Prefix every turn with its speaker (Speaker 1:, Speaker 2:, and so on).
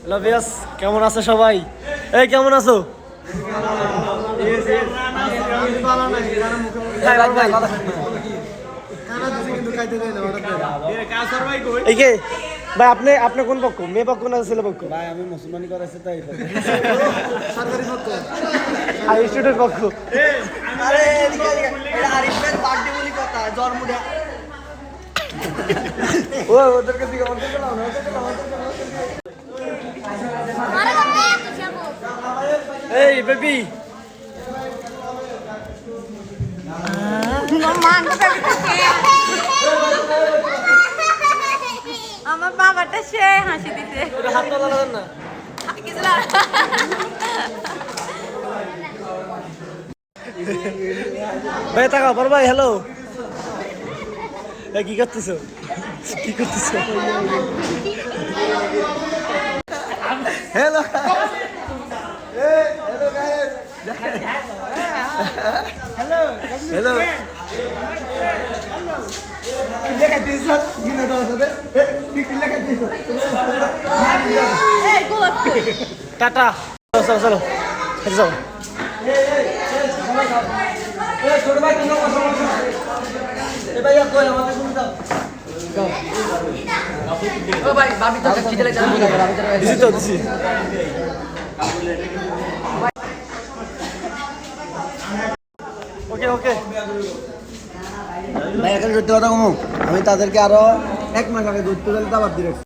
Speaker 1: Hello viewers, কেমন আছো সবাই? এই কেমন আছো? এই কে ভাই, আপনি আপনি কোন পক্ষ, মেয়ে পক্ষ না ছেলে পক্ষ?
Speaker 2: ভাই আমি মুসলমানি করেছি তাই
Speaker 1: সরকারি পক্ষ আর স্টুডেন্ট পক্ষ।
Speaker 3: আরে এটা আরিফের বার্থডে বলি কথা জন্মটা
Speaker 1: ও ওদেরকে দিকে ওদেরকে নাও না, ওদেরকে নাও, ওদেরকে নাও। এই বেবি,
Speaker 4: আমার বাবাটা সে হাসি দিতে
Speaker 1: ওটা হাত তোলা লাগেন না।
Speaker 4: কিছু না।
Speaker 1: ভাই তাকাও, বড় ভাই হ্যালো। এই কি করতেছো, কি করতেছো? হ্যালো হ্যালো হ্যালো
Speaker 4: এই গোলাপ ফুল।
Speaker 1: টাটা, চলো চলো চলো হেঁটে যাও। দিছি তো দিছি। ওকে ওকে
Speaker 2: ভাই এখন সত্যি কথা কমু আমি তাদেরকে আরো 1 মাস আগে ঘুরতে গেলে তো আবার ডিরেক্ট